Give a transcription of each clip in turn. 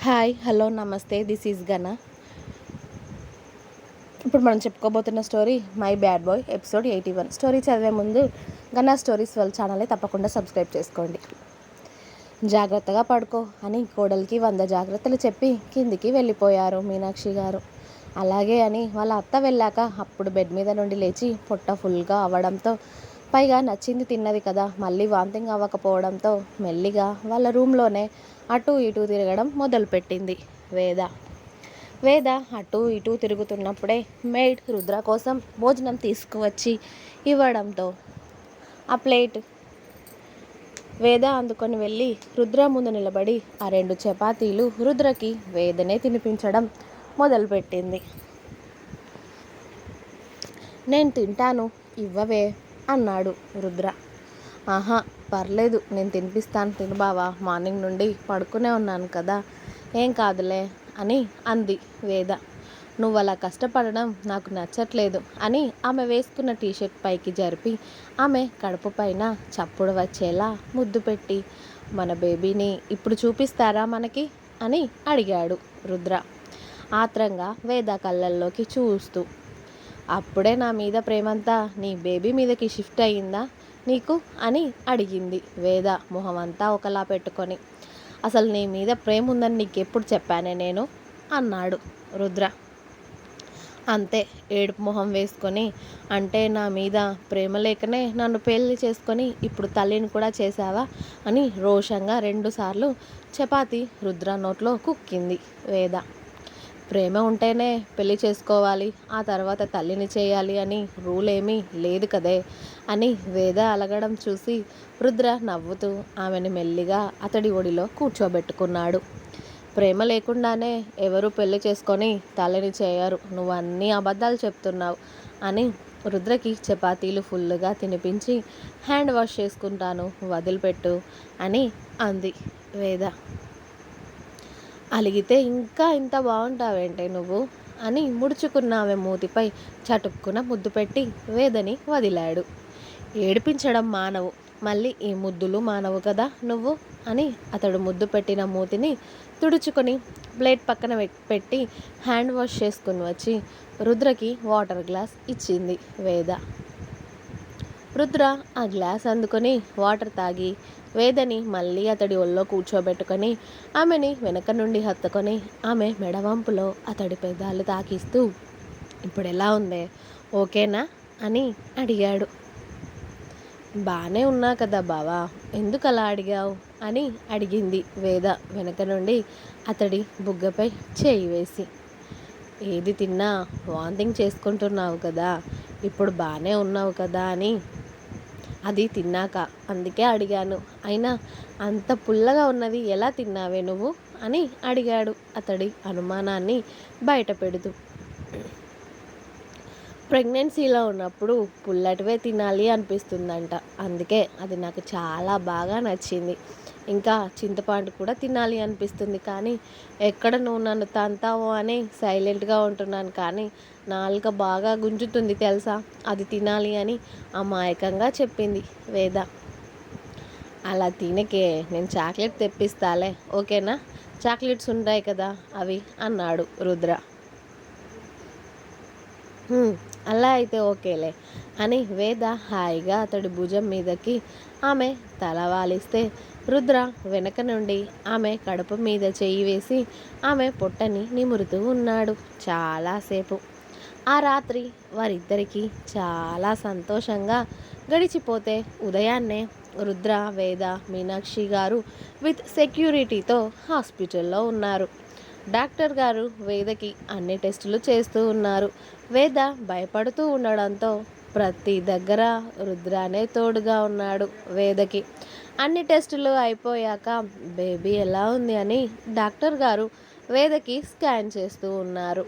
Hi hello నమస్తే this is Gana. ఇప్పుడు మనం చెప్పుకోబోతున్న story my bad boy episode 81. Story చదివే ముందు గనా స్టోరీస్ వాళ్ళ ఛానల్ని తప్పకుండా సబ్స్క్రైబ్ చేసుకోండి. జాగ్రత్తగా పడుకో అని కోడలికి 100 జాగ్రత్తలు చెప్పి కిందికి వెళ్ళిపోయారు మీనాక్షి గారు. అలాగే అని వాళ్ళ అత్త వెళ్ళాక అప్పుడు బెడ్ మీద నుండి లేచి పొట్ట ఫుల్గా అవ్వడంతో, పైగా నచ్చింది తిన్నది కదా, మళ్ళీ వాంతింగ్ అవ్వకపోవడంతో మెల్లిగా వాళ్ళ రూమ్లోనే అటూ ఇటూ తిరగడం మొదలుపెట్టింది వేద అటూ ఇటూ తిరుగుతున్నప్పుడే మెయిడ్ రుద్ర కోసం భోజనం తీసుకువచ్చి ఇవ్వడంతో ఆ ప్లేట్ వేద అందుకొని వెళ్ళి రుద్ర ముందు నిలబడి ఆ 2 చపాతీలు రుద్రకి వేదనే తినిపించడం మొదలుపెట్టింది. నేను తింటాను, ఇవ్వవే అన్నాడు రుద్ర. ఆహా పర్లేదు, నేను తినిపిస్తాను, తిను బావా, మార్నింగ్ నుండి పడుకునే ఉన్నాను కదా, ఏం కాదులే అని అంది వేద. నువ్వు అలా కష్టపడడం నాకు నచ్చట్లేదు అని ఆమె వేసుకున్న టీషర్ట్ పైకి జరిపి ఆమె కడుపు పైన చప్పుడు వచ్చేలా ముద్దు పెట్టి, మన బేబీని ఇప్పుడు చూపిస్తారా మనకి అని అడిగాడు రుద్ర ఆత్రంగా వేద కళ్ళల్లోకి చూస్తూ. అప్పుడే నా మీద ప్రేమంతా నీ బేబీ మీదకి షిఫ్ట్ అయ్యిందా నీకు అని అడిగింది వేద మొహమంతా ఒకలా పెట్టుకొని. అసలు నీ మీద ప్రేమ ఉందని నీకెప్పుడు చెప్పానే నేను అన్నాడు రుద్ర. అంతే ఏడుపు మొహం వేసుకొని, అంటే నా మీద ప్రేమ లేకనే నన్ను పెళ్లి చేసుకొని ఇప్పుడు తల్లిని కూడా చేశావా అని రోషంగా 2 సార్లు చపాతి రుద్ర నోట్లో కుక్కింది వేద. ప్రేమ ఉంటేనే పెళ్లి చేసుకోవాలి, ఆ తర్వాత తల్లిని చేయాలి అని రూల్ ఏమీ లేదు కదే అని వేద అలగడం చూసి రుద్ర నవ్వుతూ ఆమెను మెల్లిగా అతడి ఒడిలో కూర్చోబెట్టుకున్నాడు. ప్రేమ లేకుండానే ఎవరు పెళ్లి చేసుకొని తల్లిని చేయరు, నువ్వు అన్నీ అబద్ధాలు చెప్తున్నావు అని రుద్రకి చపాతీలు ఫుల్లుగా తినిపించి, హ్యాండ్ వాష్ చేసుకుంటాను వదిలిపెట్టు అని అంది వేద. అలిగితే ఇంకా ఇంత బాగుంటావేంటే నువ్వు అని ముడుచుకున్న ఆమె మూతిపై చటుక్కున ముద్దు పెట్టి వేదని వదిలాడు. ఏడిపించడం మానవు, మళ్ళీ ఈ ముద్దులు మానవు కదా నువ్వు అని అతడు ముద్దు పెట్టిన మూతిని తుడుచుకొని ప్లేట్ పక్కన పెట్టి హ్యాండ్ వాష్ చేసుకుని వచ్చి రుద్రకి వాటర్ గ్లాస్ ఇచ్చింది వేద. రుద్ర ఆ గ్లాస్ అందుకొని వాటర్ తాగి వేదని మళ్ళీ అతడి ఒళ్ళో కూర్చోబెట్టుకొని ఆమెని వెనక నుండి హత్తుకొని ఆమె మెడవంపులో అతడి పెదాలు తాకిస్తూ, ఇప్పుడు ఎలా ఉందే, ఓకేనా అని అడిగాడు. బాగానే ఉన్నా కదా బావా, ఎందుకు అలా అడిగావు అని అడిగింది వేద వెనక నుండి అతడి బుగ్గపై చేయి వేసి. ఏది తిన్నా వాంతింగ్ చేసుకుంటున్నావు కదా, ఇప్పుడు బాగానే ఉన్నావు కదా అని. అది తిన్నాక, అందుకే అడిగాను, అయినా అంత పుల్లగా ఉన్నది ఎలా తిన్నావే నువ్వు అని అడిగాడు అతడి అనుమానాన్ని బయట పెడుతూ. ప్రెగ్నెన్సీలో ఉన్నప్పుడు పుల్లటివే తినాలి అనిపిస్తుందంట, అందుకే అది నాకు చాలా బాగా నచ్చింది. ఇంకా చింతపండు కూడా తినాలి అనిపిస్తుంది, కానీ ఎక్కడ నువ్వు నన్ను తంతావో అని సైలెంట్గా ఉంటున్నాను, కానీ నాలుక బాగా గుంజుతుంది తెలుసా, అది తినాలి అని అమాయకంగా చెప్పింది వేద. అలా తినకే, నేను చాక్లెట్ తెప్పిస్తాలే, ఓకేనా, చాక్లెట్స్ ఉంటాయి కదా అవి అన్నాడు రుద్ర. అలా అయితే ఓకేలే అని వేద హాయిగా అతడి భుజం మీదకి ఆమె తల వాలిస్తే రుద్ర వెనక నుండి ఆమె కడుపు మీద చెయ్యి వేసి ఆమె పొట్టని నిమురుతూ ఉన్నాడు చాలాసేపు. ఆ రాత్రి వారిద్దరికీ చాలా సంతోషంగా గడిచిపోతే ఉదయాన్నే రుద్ర, వేద, మీనాక్షి గారు విత్ సెక్యూరిటీతో హాస్పిటల్లో ఉన్నారు. డాక్టర్ గారు వేదకి అన్ని టెస్టులు చేస్తూ ఉన్నారు. వేద భయపడుతూ ఉండడంతో ప్రతి దగ్గర రుద్రానే తోడుగా ఉన్నాడు వేదకి. అన్ని టెస్టులు అయిపోయాక బేబీ ఎలా ఉంది అని డాక్టర్ గారు వేదకి స్కాన్ చేస్తూ ఉన్నారు.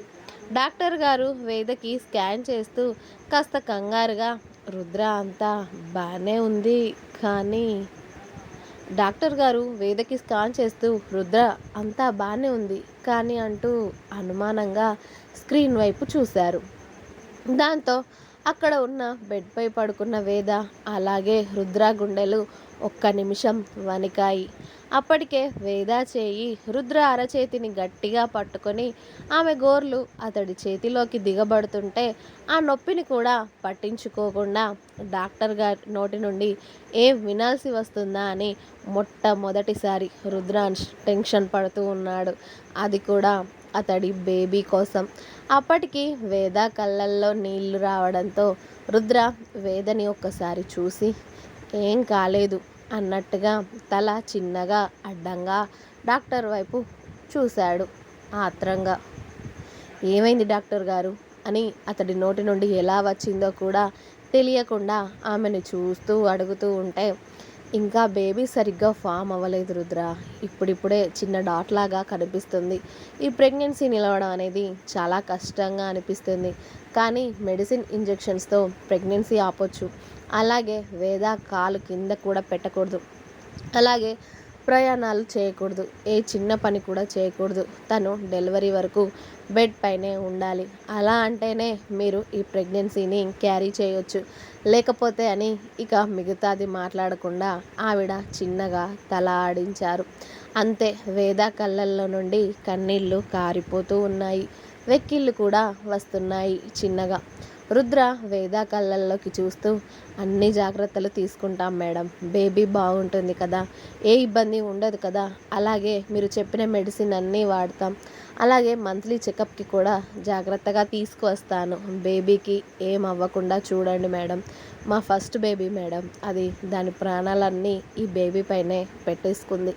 డాక్టర్ గారు వేదకి స్కాన్ చేస్తూ కాస్త కంగారుగా, రుద్ర అంతా బాగానే ఉంది కానీ డాక్టర్ గారు వేదకి స్కాన్ చేస్తూ రుద్ర అంతా బాగానే ఉంది కానీ అంటూ అనుమానంగా స్క్రీన్ వైపు చూశారు. దాంతో అక్కడ ఉన్న బెడ్పై పడుకున్న వేద అలాగే రుద్ర గుండెలు ఒక్క నిమిషం వణికాయి. అప్పటికే వేద చేయి రుద్ర అరచేతిని గట్టిగా పట్టుకొని ఆమె గోర్లు అతడి చేతిలోకి దిగబడుతుంటే ఆ నొప్పిని కూడా పట్టించుకోకుండా డాక్టర్ గారి నోటి నుండి ఏం వినాల్సి వస్తుందా అని మొట్టమొదటిసారి రుద్ర టెన్షన్ పడుతూ ఉన్నాడు. అది కూడా అతడి బేబీ కోసం. అప్పటికి వేద కళ్ళల్లో నీళ్లు రావడంతో రుద్ర వేదని ఒక్కసారి చూసి ఏం కాలేదు అన్నట్టుగా తల చిన్నగా అడ్డంగా డాక్టర్ వైపు చూశాడు ఆత్రంగా. ఏమైంది డాక్టర్ గారు అని అతడి నోటి నుండి ఎలా వచ్చిందో కూడా తెలియకుండా ఆమెను చూస్తూ అడుగుతూ ఉంటే, ఇంకా బేబీ సరిగ్గా ఫామ్ అవ్వలేదు రుద్ర. ఇప్పుడిప్పుడే చిన్న డాట్ లాగా కనిపిస్తుంది. ఈ ప్రెగ్నెన్సీ నిలవడం అనేది చాలా కష్టంగా అనిపిస్తుంది. కానీ మెడిసిన్ ఇంజెక్షన్స్తో ప్రెగ్నెన్సీ ఆపొచ్చు. అలాగే వేద కాలు కింద కూడా పెట్టకూడదు. అలాగే ప్రయాణాలు చేయకూడదు. ఏ చిన్న పని కూడా చేయకూడదు. తను డెలివరీ వరకు బెడ్ పైనే ఉండాలి. అలా అంటేనే మీరు ఈ ప్రెగ్నెన్సీని క్యారీ చేయొచ్చు. లేకపోతే అని ఇక మిగతాది మాట్లాడకుండా ఆవిడ చిన్నగా తల ఆడించారు. అంతే, వేద కళ్ళల్లో నుండి కన్నీళ్లు కారిపోతూ ఉన్నాయి. వెక్కిళ్ళు కూడా వస్తున్నాయి చిన్నగా. రుద్ర వేద కళ్ళల్లోకి చూస్తూ, అన్ని జాగ్రత్తలు తీసుకుంటాం మేడం. బేబీ బాగుంటుంది కదా, ఏ ఇబ్బంది ఉండదు కదా. అలాగే మీరు చెప్పిన మెడిసిన్ అన్నీ వాడతాం. అలాగే మంత్లీ చెకప్కి కూడా జాగ్రత్తగా తీసుకువస్తాను. బేబీకి ఏం అవ్వకుండా చూడండి మేడం. మా ఫస్ట్ బేబీ మేడం. అది దాని ప్రాణాలన్నీ ఈ బేబీ పైనే పెట్టేసుకుంది.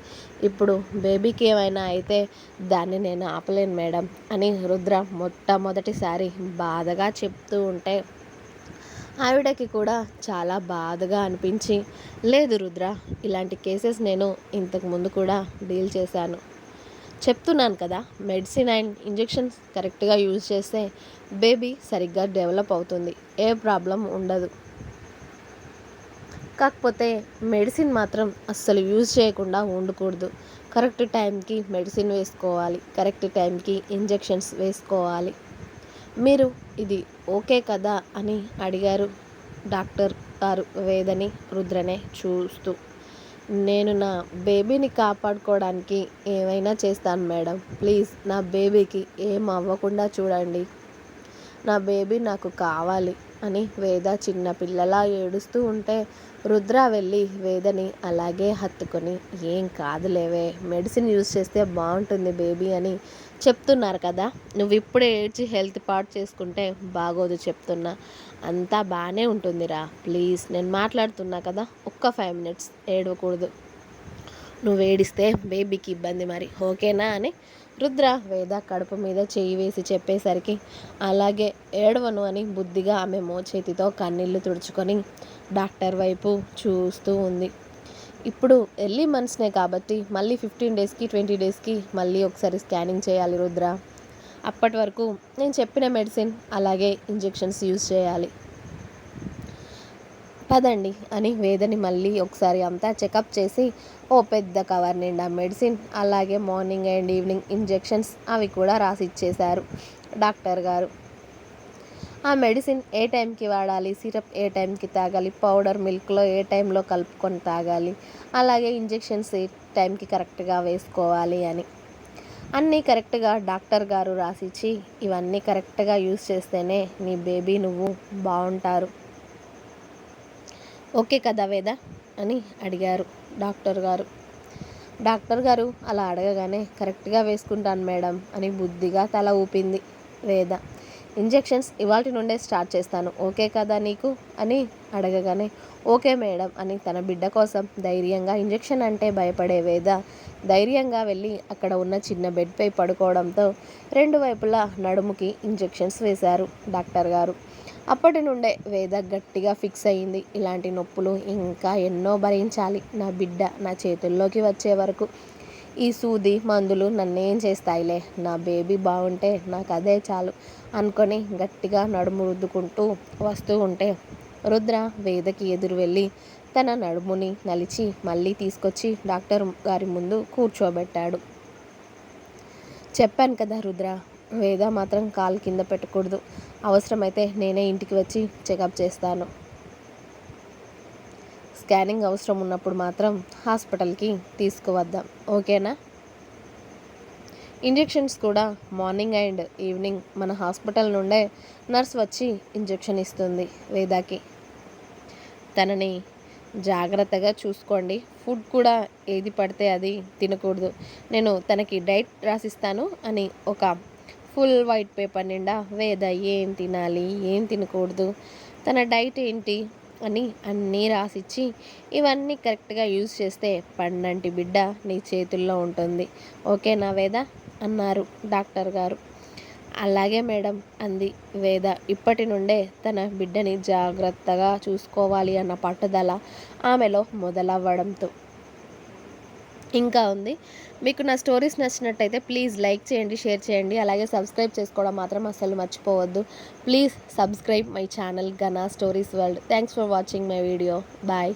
ఇప్పుడు బేబీకి ఏమైనా అయితే దాన్ని నేను ఆపలేను మేడం అని రుద్ర మొట్టమొదటిసారి బాధగా చెప్తూ ఉంటే ఆవిడకి కూడా చాలా బాధగా అనిపించి, లేదు రుద్ర, ఇలాంటి కేసెస్ నేను ఇంతకుముందు కూడా డీల్ చేశాను. చెప్తున్నాను కదా, మెడిసిన్ అండ్ ఇంజెక్షన్స్ కరెక్ట్గా యూజ్ చేస్తే బేబీ సరిగ్గా డెవలప్ అవుతుంది. ఏ ప్రాబ్లం ఉండదు. కాకపోతే మెడిసిన్ మాత్రం అస్సలు యూజ్ చేయకుండా ఉండకూడదు. కరెక్ట్ టైంకి మెడిసిన్ వేసుకోవాలి. కరెక్ట్ టైంకి ఇంజెక్షన్స్ వేసుకోవాలి. మీరు ఇది ఓకే కదా అని అడిగారు డాక్టర్ గారు వేదని రుద్రనే చూస్తూ. నేను నా బేబీని కాపాడుకోవడానికి ఏమైనా చేస్తాను మేడం. ప్లీజ్ నా బేబీకి ఏం అవ్వకుండా చూడండి. నా బేబీ నాకు కావాలి అని వేద చిన్న పిల్లలా ఏడుస్తూ ఉంటే రుద్ర వెళ్ళి వేదని అలాగే హత్తుకొని, ఏం కాదులేవే, మెడిసిన్ యూజ్ చేస్తే బాగుంటుంది బేబీ అని చెప్తున్నారు కదా, నువ్వు ఇప్పుడే ఏడ్చి హెల్త్ పాడు చేసుకుంటే బాగోదు చెప్తున్నా. అంతా బాగానే ఉంటుందిరా. ప్లీజ్, నేను మాట్లాడుతున్నా కదా, ఒక్క 5 minutes ఏడవకూడదు. నువ్వు ఏడిస్తే బేబీకి ఇబ్బంది మరి, ఓకేనా అని రుద్ర వేద కడుపు మీద చేయి వేసి చెప్పేసరికి, అలాగే ఏడవను అని బుద్ధిగా ఆమె మోచేతితో కన్నీళ్లు తుడుచుకొని డాక్టర్ వైపు చూస్తూ ఉంది. ఇప్పుడు ఎర్లీ మంత్స్నే కాబట్టి మళ్ళీ 15 daysకి 20 daysకి మళ్ళీ ఒకసారి స్కానింగ్ చేయాలి రుద్ర. అప్పటి వరకు నేను చెప్పిన మెడిసిన్ అలాగే ఇంజెక్షన్స్ యూజ్ చేయాలి. పదండి అని వేదని మళ్ళీ ఒకసారి అంతా చెకప్ చేసి ఓ పెద్ద కవర్ నిండా మెడిసిన్ అలాగే మార్నింగ్ అండ్ ఈవినింగ్ ఇంజెక్షన్స్ అవి కూడా రాసి ఇచ్చేశారు డాక్టర్ గారు. ఆ మెడిసిన్ ఏ టైంకి వాడాలి, సిరప్ ఏ టైంకి తాగాలి, పౌడర్ మిల్క్లో ఏ టైంలో కలుపుకొని తాగాలి, అలాగే ఇంజెక్షన్స్ ఏ టైంకి కరెక్ట్గా వేసుకోవాలి అని అన్నీ కరెక్ట్గా డాక్టర్ గారు రాసిచ్చి, ఇవన్నీ కరెక్ట్గా యూజ్ చేస్తేనే నీ బేబీ నువ్వు బాగుంటారు. ఓకే కదా వేద అని అడిగారు డాక్టర్ గారు. డాక్టర్ గారు అలా అడగగానే కరెక్ట్గా వేసుకుంటాను మేడం అని బుద్ధిగా తల ఊపింది వేద. ఇంజెక్షన్స్ ఇవాళ నుండే స్టార్ట్ చేస్తాను, ఓకే కదా నీకు అని అడగగానే ఓకే మేడం అని తన బిడ్డ కోసం ధైర్యంగా, ఇంజెక్షన్ అంటే భయపడే వేద ధైర్యంగా వెళ్ళి అక్కడ ఉన్న చిన్న బెడ్పై పడుకోవడంతో 2 వైపులా నడుముకి ఇంజెక్షన్స్ వేశారు డాక్టర్ గారు. అప్పటి నుండే వేద గట్టిగా ఫిక్స్ అయ్యింది, ఇలాంటి నొప్పులు ఇంకా ఎన్నో భరించాలి నా బిడ్డ నా చేతుల్లోకి వచ్చే వరకు. ఈ సూది మందులు నన్నేం చేస్తాయిలే, నా బేబీ బాగుంటే నాకు అదే చాలు అనుకొని గట్టిగా నడుము రుద్దుకుంటూ వస్తూ ఉంటే రుద్ర వేదకి ఎదురు వెళ్ళి తన నడుముని నలిచి మళ్ళీ తీసుకొచ్చి డాక్టర్ గారి ముందు కూర్చోబెట్టాడు. చెప్పాను కదా రుద్ర, వేద మాత్రం కాలు కింద పెట్టకూడదు. అవసరమైతే నేనే ఇంటికి వచ్చి చెకప్ చేస్తాను. స్కానింగ్ అవసరం ఉన్నప్పుడు మాత్రం హాస్పిటల్కి తీసుకువద్దాం, ఓకేనా? ఇంజెక్షన్స్ కూడా మార్నింగ్ అండ్ ఈవినింగ్ మన హాస్పిటల్ నుండే నర్స్ వచ్చి ఇంజెక్షన్ ఇస్తుంది వేదాకి. తనని జాగ్రత్తగా చూసుకోండి. ఫుడ్ కూడా ఏది పడితే అది తినకూడదు. నేను తనకి డైట్ రాసిస్తాను అని ఒక ఫుల్ వైట్ పేపర్ నిండా వేద ఏం తినాలి, ఏం తినకూడదు, తన డైట్ ఏంటి అని అన్నీ రాసిచ్చి ఇవన్నీ కరెక్ట్గా యూజ్ చేస్తే పండంటి బిడ్డ నీ చేతుల్లో ఉంటుంది, ఓకేనా వేద అన్నారు డాక్టర్ గారు. అలాగే మేడం అంది వేద. ఇప్పటి నుండే తన బిడ్డని జాగ్రత్తగా చూసుకోవాలి అన్న పట్టుదల ఆమెలో మొదలవ్వడంతో ఇంకా ఉంది. మీకు నా స్టోరీస్ నచ్చినట్టయితే ప్లీజ్ లైక్ చేయండి, షేర్ చేయండి, అలాగే సబ్స్క్రైబ్ చేసుకోవడం మాత్రం అస్సలు మర్చిపోవద్దు. Please subscribe my channel Gana stories world. Thanks for watching my video. Bye.